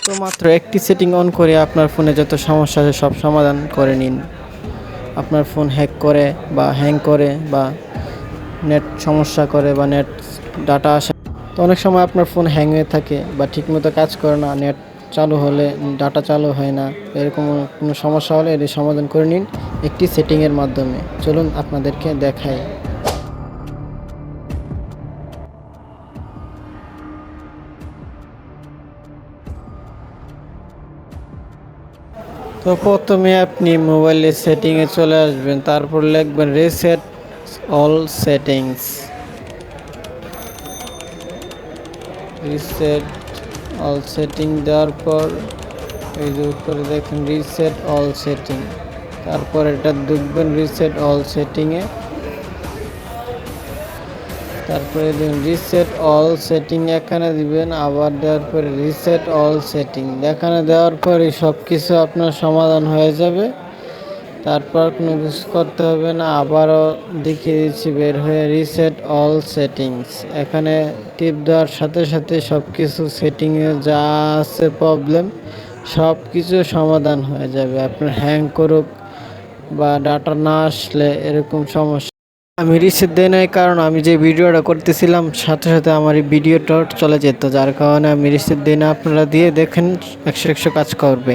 তো মাত্র একটি সেটিং অন করে আপনার ফোনে যত সমস্যা আছে সব সমাধান করে নিন। আপনার ফোন হ্যাক করে বা হ্যাং করে বা নেট সমস্যা করে বা নেট ডাটা আসে, তো অনেক সময় আপনার ফোন হ্যাং হয়ে থাকে বা ঠিকমতো কাজ করে না, নেট চালু হলে ডাটা চালু হয় না, এরকম কোনো সমস্যা হলে এটি সমাধান করে নিন একটি সেটিংয়ের মাধ্যমে। চলুন আপনাদেরকে দেখাই। তো প্রথমে আপনি মোবাইলের সেটিংয়ে চলে আসবেন, তারপর লিখবেন reset all settings. Reset all setting দেওয়ার পর এই যে উপরে দেখেন রিসেট অল সেটিং, তারপর এটা দেখবেন রিসেট অল সেটিংয়ে, তারপরে দেখুন রিসেট অল সেটিং এখানে দিবেন, আবার দেওয়ার পরে রিসেট অল সেটিং এখানে দেওয়ার পরে সব কিছু আপনার সমাধান হয়ে যাবে। তারপর কোনো কিছু করতে হবে না, আবারও দেখিয়ে দিচ্ছি বের হয়ে রিসেট অল সেটিংস, এখানে টিপ দেওয়ার সাথে সাথে সব কিছু সেটিংয়ে যা আছে প্রবলেম সব কিছু সমাধান হয়ে যাবে। আপনার হ্যাং করুক বা ডাটা না আসলে এরকম সমস্যা, আমি রিসেট দেই নাই কারণ আমি যে ভিডিওটা করতেছিলাম সাথে সাথে আমার এই ভিডিওটা চলে যেত, যার কারণে আমি রিসেট দিই না। আপনারা দিয়ে দেখেন 100 কাজ করবে।